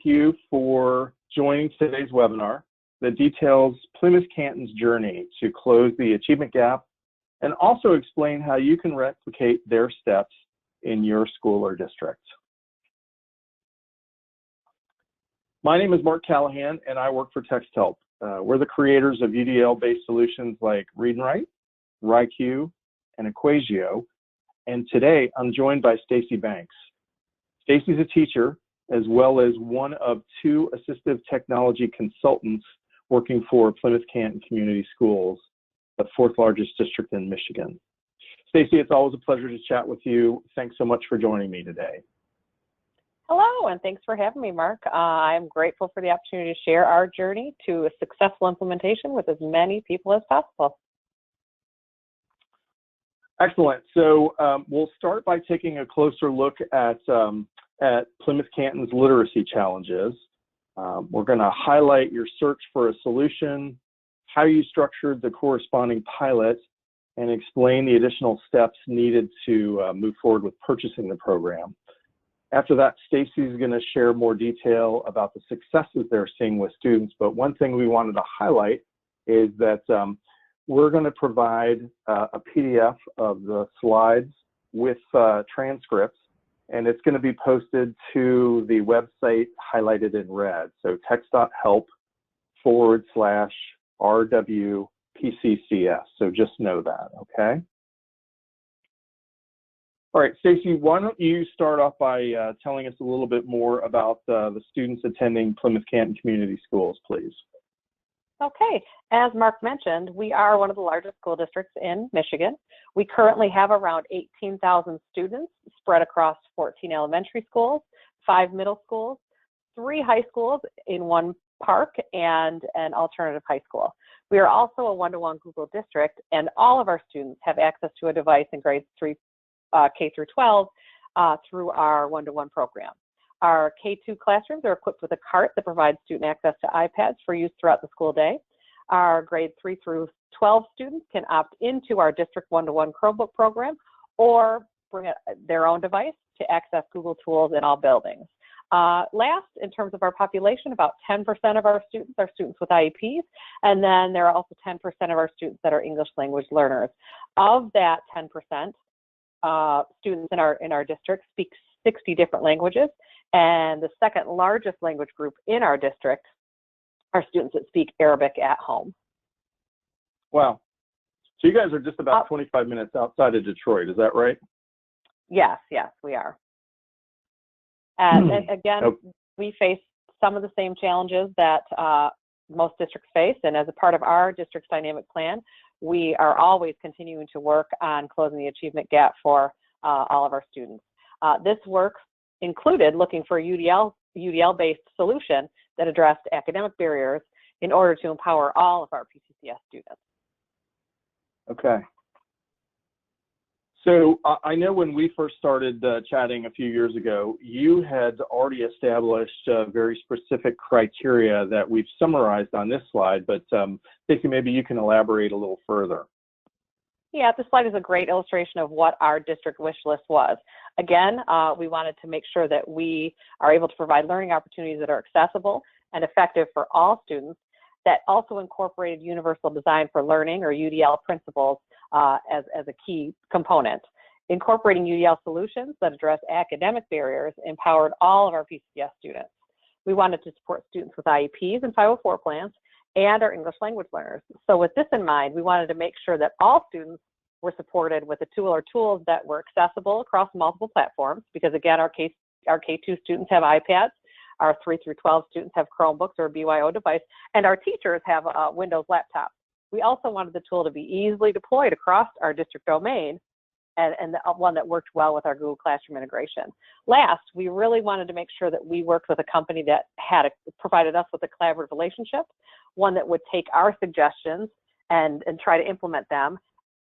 you for joining today's webinar that details Plymouth-Canton's journey to close the achievement gap and also explain how you can replicate their steps in your school or district. My name is Marc Callahan, and I work for Texthelp. We're the creators of UDL-based solutions like Read and Write, RIQ, and Equasio. And today, I'm joined by Stacey Banks. Stacey's a teacher, as well as one of two assistive technology consultants working for Plymouth-Canton Community Schools, the fourth largest district in Michigan. Stacey, it's always a pleasure to chat with you. Thanks so much for joining me today. Hello, and thanks for having me, Mark. I'm grateful for the opportunity to share our journey to a successful implementation with as many people as possible. Excellent. So we'll start by taking a closer look at Plymouth-Canton's literacy challenges. We're going to highlight your search for a solution, how you structured the corresponding pilot, and explain the additional steps needed to move forward with purchasing the program. After that, Stacey's going to share more detail about the successes they're seeing with students, but one thing we wanted to highlight is that we're going to provide a PDF of the slides with transcripts, and it's going to be posted to the website highlighted in red. So text.help/RW-P-CCS. So just know that, okay? All right, Stacey, why don't you start off by telling us a little bit more about the students attending Plymouth-Canton Community Schools, please. Okay, as Mark mentioned, we are one of the largest school districts in Michigan. We currently have around 18,000 students spread across 14 elementary schools, 5 middle schools, 3 high schools in one park, and an alternative high school. We are also a one-to-one Google district, and all of our students have access to a device in grades 3 K through 12 through our one-to-one program. Our K2 classrooms are equipped with a cart that provides student access to iPads for use throughout the school day. Our grade 3 through 12 students can opt into our district one-to-one Chromebook program or bring their own device to access Google tools in all buildings. Last, in terms of our population, about 10% of our students are students with IEPs, and then there are also 10% of our students that are English language learners. Of that 10%, students in our district speak 60 different languages, and the second largest language group in our district are students that speak Arabic at home. Wow. So you guys are just about 25 minutes outside of Detroit, is that right? Yes, we are. And again, we face some of the same challenges that most districts face, and as a part of our district's dynamic plan, we are always continuing to work on closing the achievement gap for all of our students. This work included looking for a UDL-based solution that addressed academic barriers in order to empower all of our P-CCS students. Okay. So I know when we first started chatting a few years ago, you had already established very specific criteria that we've summarized on this slide, but Stacey, maybe you can elaborate a little further. Yeah, this slide is a great illustration of what our district wish list was. Again, we wanted to make sure that we are able to provide learning opportunities that are accessible and effective for all students, that also incorporated universal design for learning, or UDL principles, as a key component. Incorporating UDL solutions that address academic barriers empowered all of our P-CCS students. We wanted to support students with IEPs and 504 plans and our English language learners. So with this in mind, we wanted to make sure that all students were supported with a tool or tools that were accessible across multiple platforms, because again, our K2 students have iPads, our 3 through 12 students have Chromebooks or a BYO device, and our teachers have a Windows laptop. We also wanted the tool to be easily deployed across our district domain, and one that worked well with our Google Classroom integration. Last, we really wanted to make sure that we worked with a company that provided us with a collaborative relationship, one that would take our suggestions and try to implement them,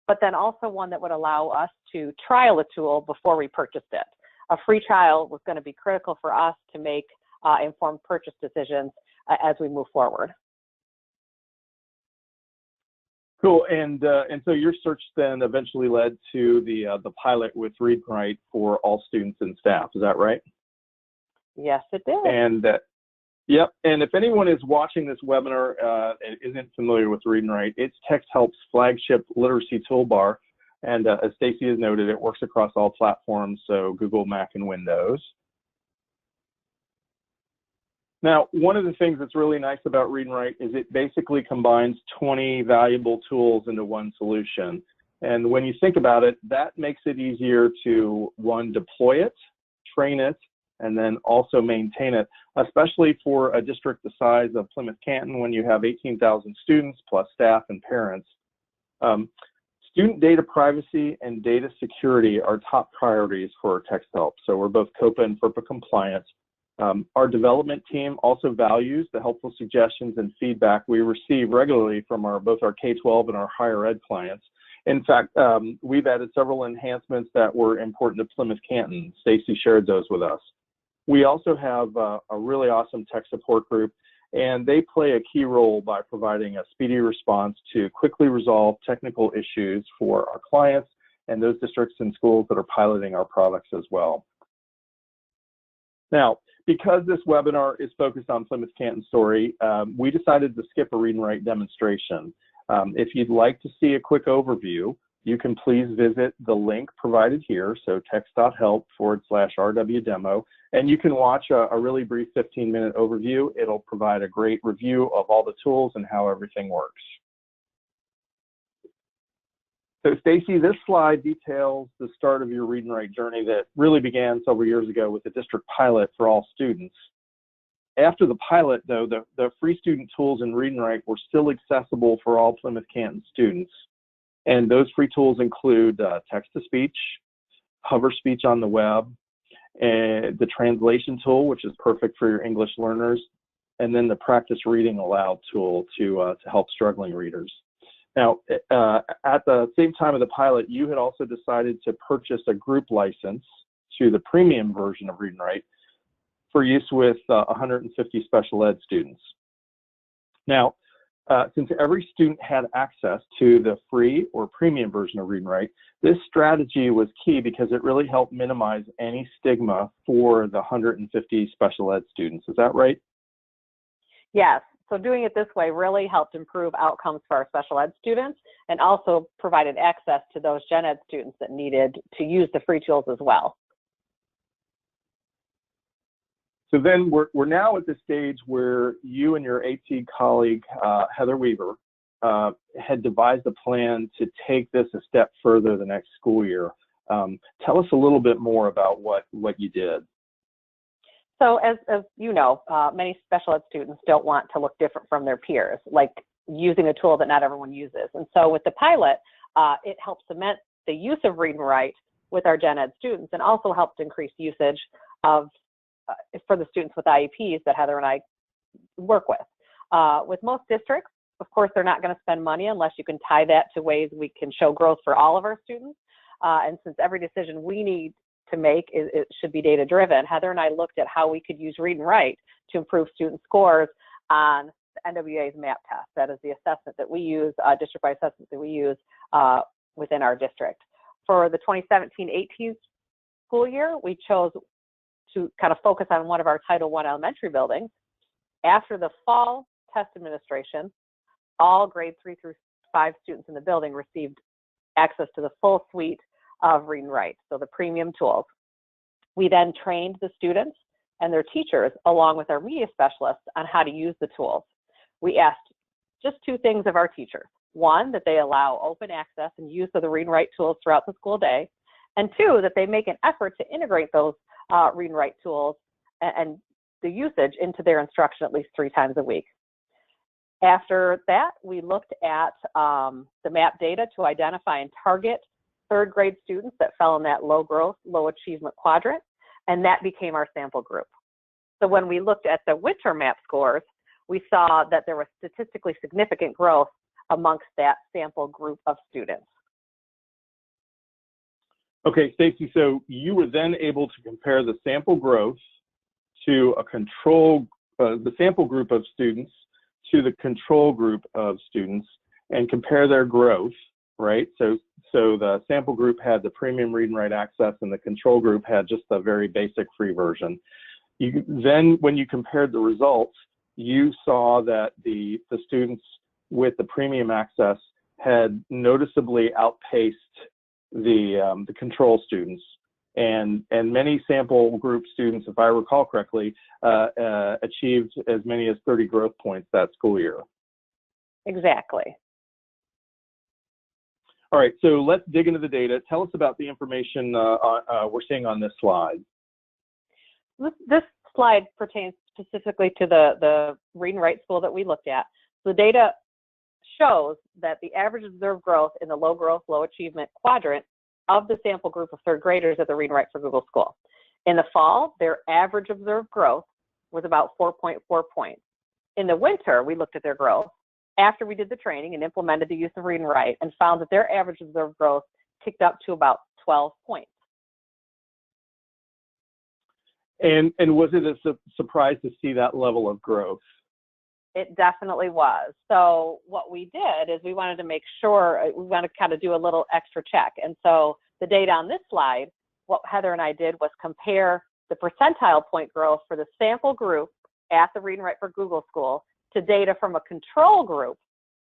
but then also one that would allow us to trial a tool before we purchased it. A free trial was going to be critical for us to make informed purchase decisions as we move forward. Cool, and so your search then eventually led to the pilot with Read and Write for all students and staff. Is that right? Yes, it did. Yep, and if anyone is watching this webinar and isn't familiar with Read and Write, it's Texthelp's flagship literacy toolbar, and as Stacey has noted, it works across all platforms, so Google, Mac, and Windows. Now, one of the things that's really nice about Read and Write is it basically combines 20 valuable tools into one solution. And when you think about it, that makes it easier to, one, deploy it, train it, and then also maintain it, especially for a district the size of Plymouth-Canton when you have 18,000 students plus staff and parents. Student data privacy and data security are top priorities for Texthelp. So we're both COPA and FERPA compliant. Our development team also values the helpful suggestions and feedback we receive regularly from both our K-12 and our higher ed clients. In fact, we've added several enhancements that were important to Plymouth-Canton. Stacey shared those with us. We also have a really awesome tech support group, and they play a key role by providing a speedy response to quickly resolve technical issues for our clients and those districts and schools that are piloting our products as well. Now, because this webinar is focused on Plymouth-Canton story, we decided to skip a Read and Write demonstration. If you'd like to see a quick overview, you can please visit the link provided here, so text.help/RW demo, and you can watch a really brief 15-minute overview. It'll provide a great review of all the tools and how everything works. So Stacey, this slide details the start of your Read and Write journey that really began several years ago with the district pilot for all students. After the pilot, though, the free student tools in Read and Write were still accessible for all Plymouth-Canton students. And those free tools include text-to-speech, hover speech on the web, and the translation tool, which is perfect for your English learners, and then the practice reading aloud tool to help struggling readers. Now, at the same time of the pilot, you had also decided to purchase a group license to the premium version of Read and Write for use with 150 special ed students. Now, since every student had access to the free or premium version of Read and Write, this strategy was key because it really helped minimize any stigma for the 150 special ed students. Is that right? Yes. So doing it this way really helped improve outcomes for our special ed students and also provided access to those gen ed students that needed to use the free tools as well. So then we're now at the stage where you and your AT colleague, Heather Weaver, had devised a plan to take this a step further the next school year. Tell us a little bit more about what you did. So as you know, many special ed students don't want to look different from their peers, like using a tool that not everyone uses. And so with the pilot, it helped cement the use of Read and Write with our gen ed students and also helped increase usage of for the students with IEPs that Heather and I work with. With most districts, of course, they're not going to spend money unless you can tie that to ways we can show growth for all of our students. And since every decision we need to make it should be data driven, Heather and I looked at how we could use Read and Write to improve student scores on the NWA's MAP test. That is the assessment that we use, district-wide assessment that we use within our district. For the 2017-18 school year, we chose to kind of focus on one of our Title I elementary buildings. After the fall test administration, all grades 3 through 5 students in the building received access to the full suite of Read and Write, so the premium tools. We then trained the students and their teachers, along with our media specialists, on how to use the tools. We asked just 2 things of our teachers. 1, that they allow open access and use of the Read and Write tools throughout the school day, and 2, that they make an effort to integrate those Read and Write tools and the usage into their instruction at least 3 times a week. After that, we looked at the MAP data to identify and target 3rd grade students that fell in that low growth, low achievement quadrant, and that became our sample group. So when we looked at the winter MAP scores, we saw that there was statistically significant growth amongst that sample group of students. Okay, Stacey, so you were then able to compare the sample growth to a control, the sample group of students to the control group of students and compare their growth, right? So the sample group had the premium Read and Write access and the control group had just the very basic free version. Then when you compared the results, you saw that the students with the premium access had noticeably outpaced the control students, and many sample group students, if I recall correctly, achieved as many as 30 growth points that school year. Exactly. All right, so let's dig into the data. Tell us about the information we're seeing on this slide. This slide pertains specifically to the read and write school that we looked at. The data shows that the average observed growth in the low growth, low achievement quadrant of the sample group of third graders at the Read and Write for Google School. In the fall, their average observed growth was about 4.4 points. In the winter, we looked at their growth after we did the training and implemented the use of Read and Write, and found that their average observed growth ticked up to about 12 points. And was it a surprise to see that level of growth? It definitely was. So what we did is we wanted to make sure, we want to kind of do a little extra check. And so the data on this slide, what Heather and I did was compare the percentile point growth for the sample group at the Read and Write for Google School to data from a control group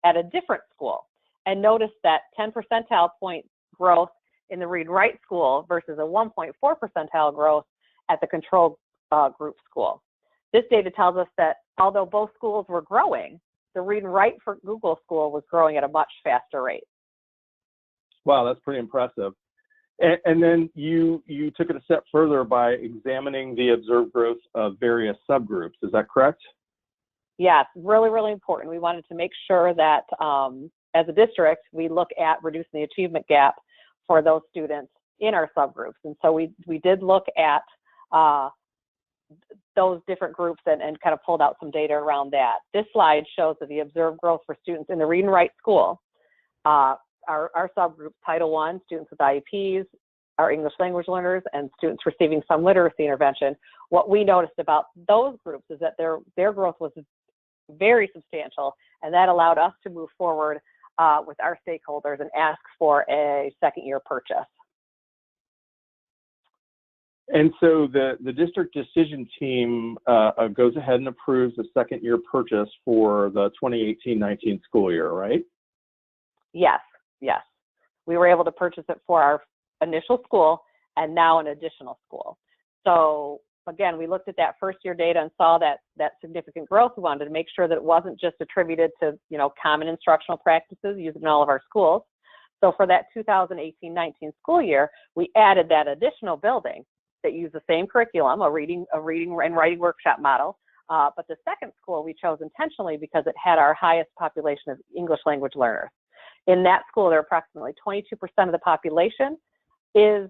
at a different school. And notice that 10 percentile point growth in the Read and Write school versus a 1.4 percentile growth at the control group school. This data tells us that although both schools were growing, the Read and Write for Google School was growing at a much faster rate. Wow, that's pretty impressive. And then you took it a step further by examining the observed growth of various subgroups. Is that correct? Yes, really, really important. We wanted to make sure that as a district, we look at reducing the achievement gap for those students in our subgroups. And so we did look at those different groups and kind of pulled out some data around that. This slide shows that the observed growth for students in the Read and Write school, our subgroups, Title I, students with IEPs, our English language learners, and students receiving some literacy intervention. What we noticed about those groups is that their growth was very substantial, and that allowed us to move forward with our stakeholders and ask for a second year purchase. And so the district decision team goes ahead and approves the second year purchase for the 2018-19 school year, right? Yes, yes. We were able to purchase it for our initial school and now an additional school. So again, we looked at that first year data and saw that significant growth. We wanted to make sure that it wasn't just attributed to, common instructional practices used in all of our schools. So for that 2018-19 school year, we added that additional building that used the same curriculum, a reading and writing workshop model. But the second school we chose intentionally because it had our highest population of English language learners. In that school, there are approximately 22% of the population is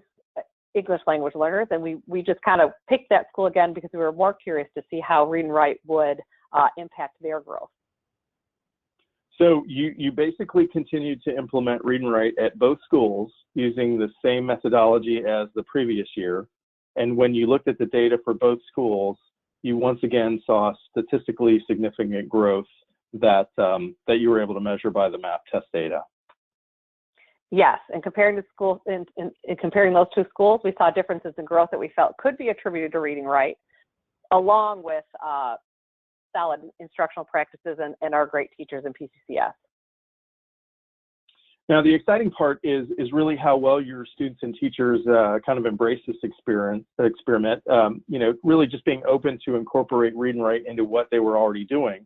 English language learners, and we just kind of picked that school again because we were more curious to see how Read and Write would impact their growth. So you basically continued to implement Read and Write at both schools using the same methodology as the previous year. And when you looked at the data for both schools, you once again saw statistically significant growth that you were able to measure by the MAP test data. Yes, and comparing the schools, in comparing those two schools, we saw differences in growth that we felt could be attributed to Read and Write, along with solid instructional practices and our great teachers in P-CCS. Now, the exciting part is really how well your students and teachers kind of embrace this experiment, really just being open to incorporate Read and Write into what they were already doing.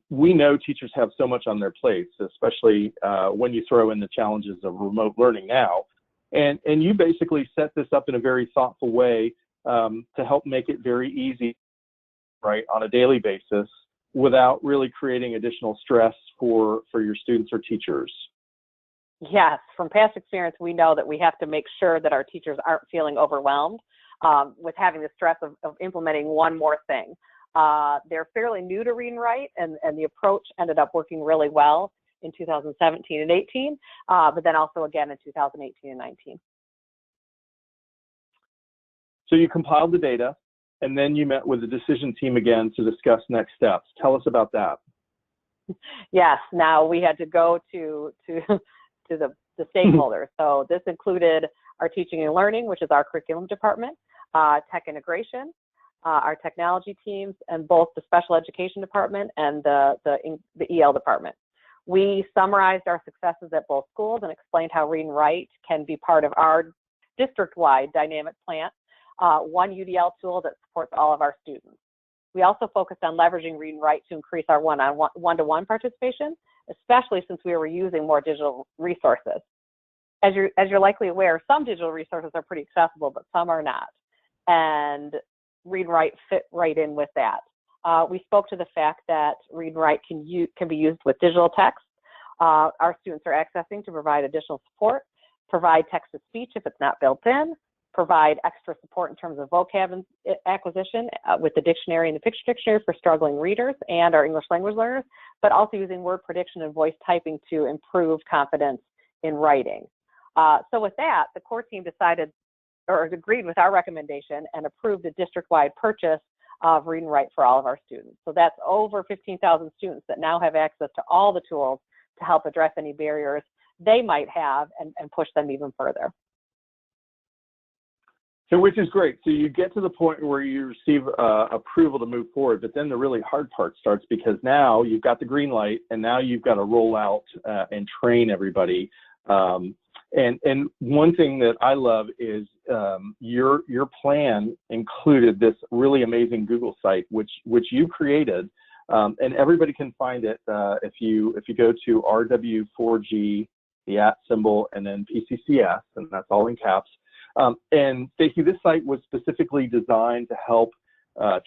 We know teachers have so much on their plates, especially when you throw in the challenges of remote learning now. And you basically set this up in a very thoughtful way to help make it very easy, right, on a daily basis without really creating additional stress for your students or teachers. Yes, from past experience, we know that we have to make sure that our teachers aren't feeling overwhelmed with having the stress of implementing one more thing. They're fairly new to Read and Write, and the approach ended up working really well in 2017 and 18, but then also again in 2018 and 19. So you compiled the data, and then you met with the decision team again to discuss next steps. Tell us about that. Yes, now we had to go to the stakeholders. So this included our teaching and learning, which is our curriculum department, tech integration, our technology teams, and both the special education department and the EL department. We summarized our successes at both schools and explained how Read and Write can be part of our district-wide dynamic plan, one UDL tool that supports all of our students. We also focused on leveraging Read and Write to increase our one-to-one participation, especially since we were using more digital resources. As you're likely aware, some digital resources are pretty accessible, but some are not. And Read and Write fit right in with that. We spoke to the fact that Read and Write can be used with digital text. Our students are accessing to provide additional support, provide text-to-speech if it's not built in, provide extra support in terms of vocab acquisition with the dictionary and the picture dictionary for struggling readers and our English language learners, but also using word prediction and voice typing to improve confidence in writing. So with that, the core team decided or agreed with our recommendation and approved a district-wide purchase of Read and Write for all of our students. So that's over 15,000 students that now have access to all the tools to help address any barriers they might have and push them even further. So which is great. So you get to the point where you receive approval to move forward, but then the really hard part starts because now you've got the green light and now you've got to roll out and train everybody. And one thing that I love is your plan included this really amazing Google site, which you created, and everybody can find it if you go to RW4G, the @ symbol, and then P-CCS, and that's all in caps. And Stacey, this site was specifically designed to help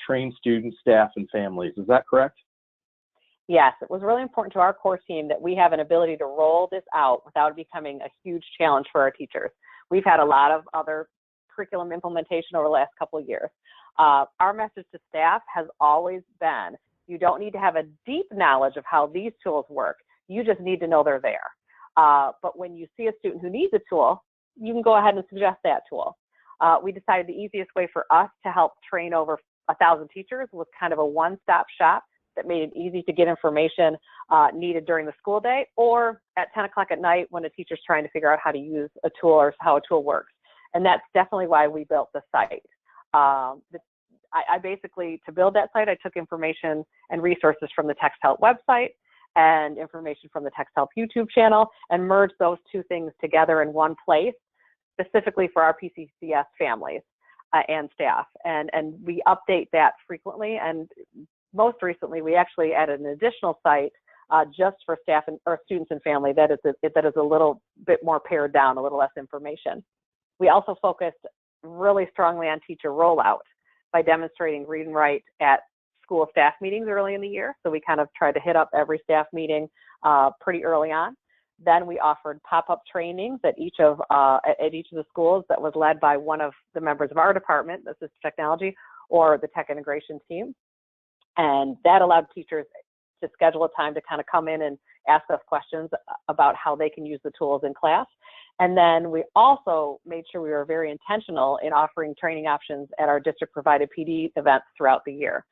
train students, staff, and families. Is that correct? Yes, it was really important to our core team that we have an ability to roll this out without it becoming a huge challenge for our teachers. We've had a lot of other curriculum implementation over the last couple of years. Our message to staff has always been, you don't need to have a deep knowledge of how these tools work. You just need to know they're there. But when you see a student who needs a tool, you can go ahead and suggest that tool. We decided the easiest way for us to help train over 1,000 teachers was kind of a one-stop shop that made it easy to get information needed during the school day or at 10 o'clock at night when a teacher's trying to figure out how to use a tool or how a tool works. And that's definitely why we built the site. I basically, to build that site, I took information and resources from the Texthelp website and information from the Texthelp YouTube channel and merged those two things together in one place, specifically for our P-CCS families and staff. And we update that frequently. And most recently, we actually added an additional site just for staff or students and family that is a little bit more pared down, a little less information. We also focused really strongly on teacher rollout by demonstrating Read and Write at school staff meetings early in the year. So we kind of tried to hit up every staff meeting pretty early on. Then we offered pop-up trainings at each of the schools that was led by one of the members of our department, assistive technology, or the tech integration team. And that allowed teachers to schedule a time to kind of come in and ask us questions about how they can use the tools in class. And then we also made sure we were very intentional in offering training options at our district-provided PD events throughout the year,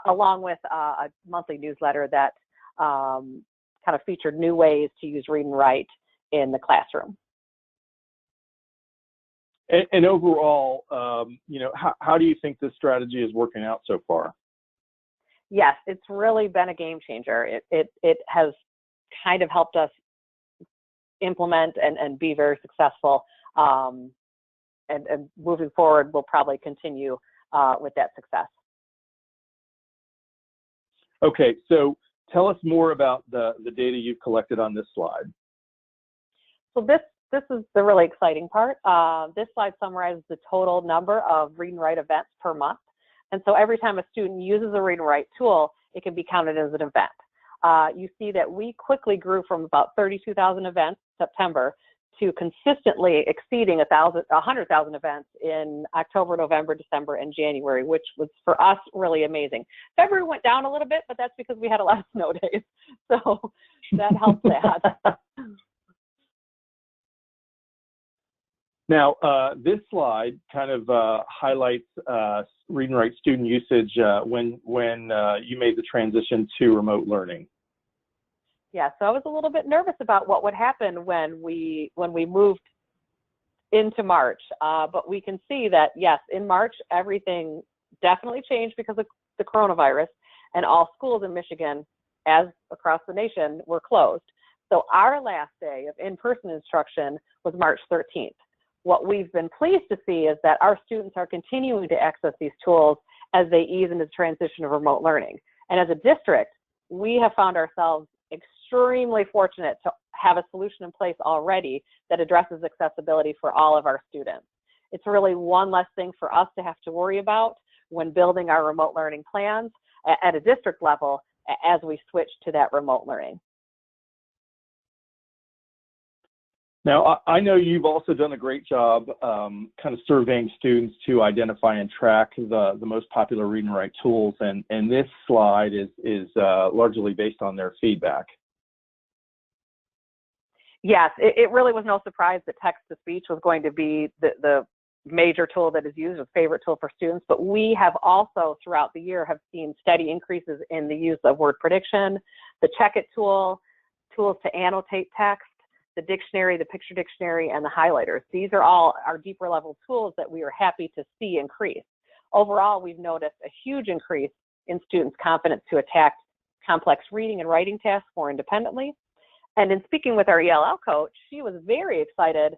along with a monthly newsletter that kind of featured new ways to use Read and Write in the classroom. And overall, how do you think this strategy is working out so far? Yes, it's really been a game changer. It has kind of helped us implement and be very successful. And moving forward, we'll probably continue with that success. Okay, so tell us more about the data you've collected on this slide. So this is the really exciting part. This slide summarizes the total number of Read and Write events per month. And so every time a student uses a Read and Write tool, it can be counted as an event. You see that we quickly grew from about 32,000 events in September to consistently exceeding 100,000 events in October, November, December, and January, which was for us really amazing. February went down a little bit, but that's because we had a lot of snow days. So that helped that. Now, this slide kind of highlights Read and Write student usage when you made the transition to remote learning. Yeah, so I was a little bit nervous about what would happen when we moved into March, but we can see that, yes, in March, everything definitely changed because of the coronavirus, and all schools in Michigan, as across the nation, were closed. So our last day of in-person instruction was March 13th. What we've been pleased to see is that our students are continuing to access these tools as they ease into the transition of remote learning. And as a district, we have found ourselves extremely fortunate to have a solution in place already that addresses accessibility for all of our students. It's really one less thing for us to have to worry about when building our remote learning plans at a district level as we switch to that remote learning. Now, I know you've also done a great job kind of surveying students to identify and track the most popular read and write tools, and this slide is largely based on their feedback. Yes, it really was no surprise that text-to-speech was going to be the major tool that is used, a favorite tool for students, but we have also throughout the year have seen steady increases in the use of word prediction, the Check It tool, tools to annotate text, the dictionary, the picture dictionary, and the highlighters. These are all our deeper level tools that we are happy to see increase. Overall, we've noticed a huge increase in students' confidence to attack complex reading and writing tasks more independently. And in speaking with our ELL coach, she was very excited,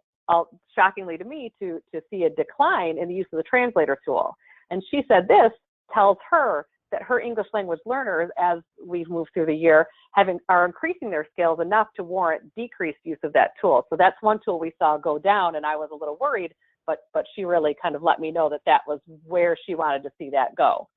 shockingly to me, to see a decline in the use of the translator tool. And she said this tells her that her English language learners, as we've moved through the year, are increasing their skills enough to warrant decreased use of that tool. So that's one tool we saw go down, and I was a little worried, but she really kind of let me know that that was where she wanted to see that go.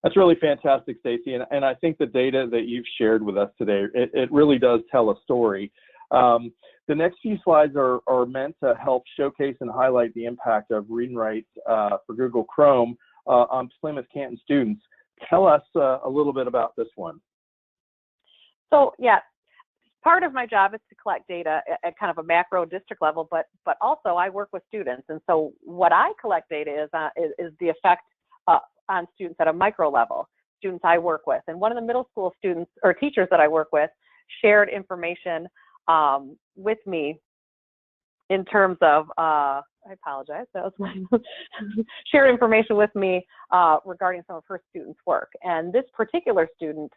That's really fantastic, Stacey, and I think the data that you've shared with us today, it really does tell a story. The next few slides are meant to help showcase and highlight the impact of Read and Write for Google Chrome on Plymouth-Canton students. Tell us a little bit about this one. So yeah, part of my job is to collect data at kind of a macro district level, but also I work with students, and so what I collect data is the effect on students at a micro level, students I work with. And one of the middle school students or teachers that I work with shared information with me in terms of, I apologize, that was my, shared information with me regarding some of her students' work. And this particular student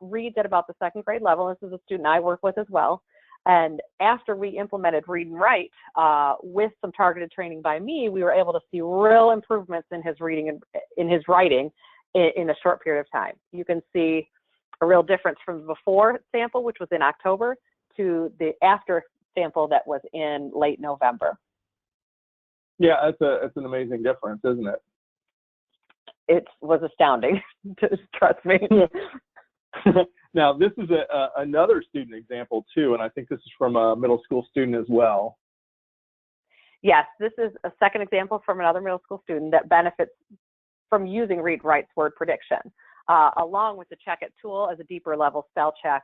reads at about the second grade level. This is a student I work with as well. And after we implemented Read and Write with some targeted training by me, we were able to see real improvements in his reading and in his writing in a short period of time. You can see a real difference from the before sample, which was in October, to the after sample that was in late November. Yeah, it's an amazing difference, isn't it? It was astounding, trust me. Now, this is another student example too, and I think this is from a middle school student as well. Yes, this is a second example from another middle school student that benefits from using Read and Write's word prediction, along with the Check It tool as a deeper level spell check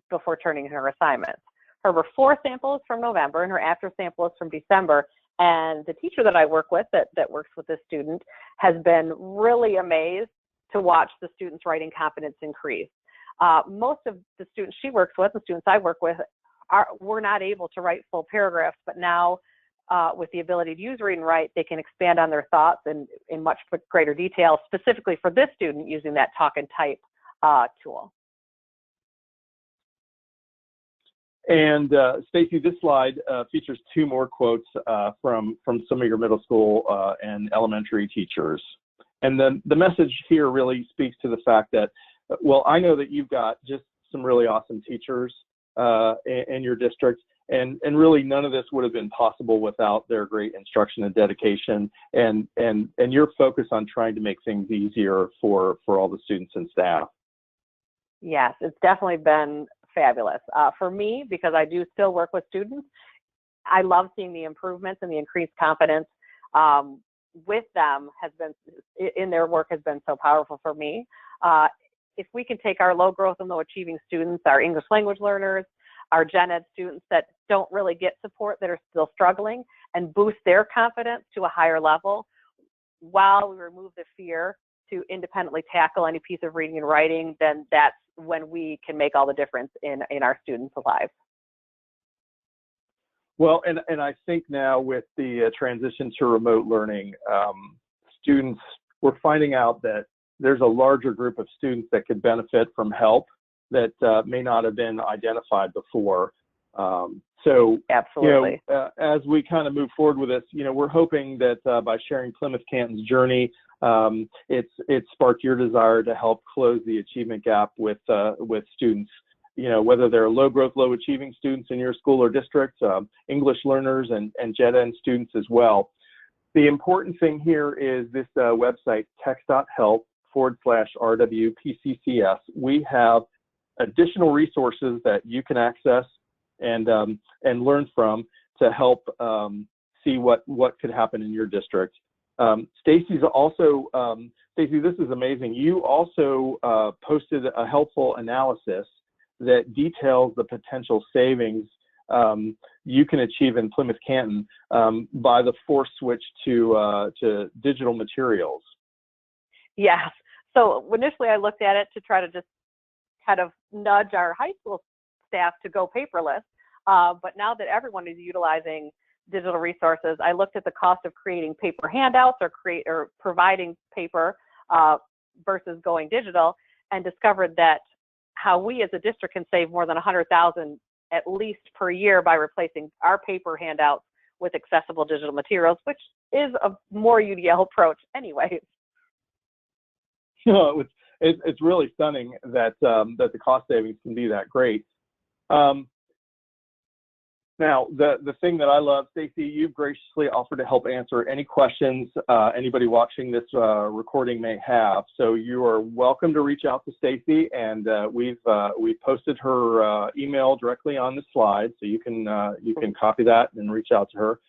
before turning in her assignments. Her before sample is from November, and her after sample is from December. And the teacher that I work with that works with this student has been really amazed to watch the students' writing confidence increase. Most of the students she works with, the students I work with, were not able to write full paragraphs, but now with the ability to use Read and Write, they can expand on their thoughts in much greater detail, specifically for this student using that talk and type tool. And Stacey, this slide features two more quotes from some of your middle school and elementary teachers. And then the message here really speaks to the fact that, well, I know that you've got just some really awesome teachers in your district, and really none of this would have been possible without their great instruction and dedication and your focus on trying to make things easier for all the students and staff. Yes, it's definitely been fabulous. For me, because I do still work with students, I love seeing the improvements and the increased confidence with them in their work has been so powerful for me. If we can take our low growth and low achieving students, our English language learners, our gen ed students that don't really get support, that are still struggling, and boost their confidence to a higher level while we remove the fear to independently tackle any piece of reading and writing, then that's when we can make all the difference in our students' lives. Well, and I think now with the transition to remote learning, students, we're finding out that there's a larger group of students that could benefit from help that may not have been identified before. So, absolutely. As we kind of move forward with this, we're hoping that by sharing Plymouth-Canton's journey, it sparked your desire to help close the achievement gap with students. Whether they're low growth, low achieving students in your school or district, English learners, and Gen Ed students as well. The important thing here is this website, text.help/RWPCCS. We have additional resources that you can access and learn from to help see what could happen in your district. Stacey's also, Stacey, this is amazing. You also posted a helpful analysis that details the potential savings you can achieve in Plymouth-Canton by the forced switch to digital materials. Yes. So initially I looked at it to try to just kind of nudge our high school staff to go paperless. But now that everyone is utilizing digital resources, I looked at the cost of creating paper handouts or providing paper versus going digital, and discovered that how we as a district can save more than $100,000 at least per year by replacing our paper handouts with accessible digital materials, which is a more UDL approach anyways. It's really stunning that the cost savings can be that great. Now, the thing that I love, Stacey, you've graciously offered to help answer any questions anybody watching this recording may have. So you are welcome to reach out to Stacey, and we've posted her email directly on the slide, so you can copy that and reach out to her.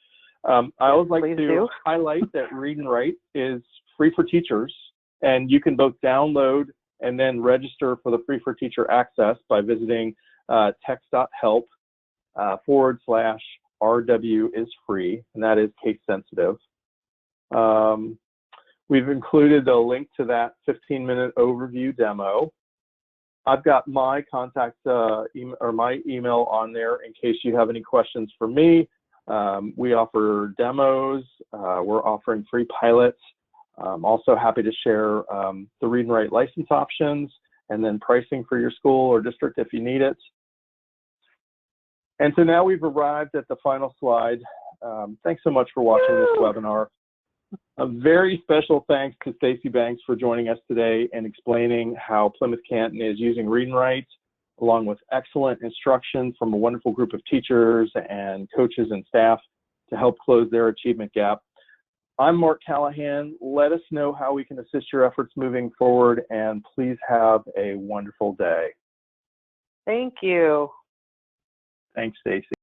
I always like to highlight that Read and Write is free for teachers, and you can both download and then register for the free for teacher access by visiting text.help /RW is free, and that is case sensitive. We've included a link to that 15-minute overview demo. I've got my contact my email on there in case you have any questions for me. We offer demos. We're offering free pilots. I'm also happy to share the Read and Write license options and then pricing for your school or district if you need it. And so now we've arrived at the final slide. Thanks so much for watching this webinar. A very special thanks to Stacey Banks for joining us today and explaining how Plymouth-Canton is using Read and Write, along with excellent instruction from a wonderful group of teachers and coaches and staff to help close their achievement gap. I'm Marc Callahan. Let us know how we can assist your efforts moving forward, and please have a wonderful day. Thank you. Thanks, Stacey.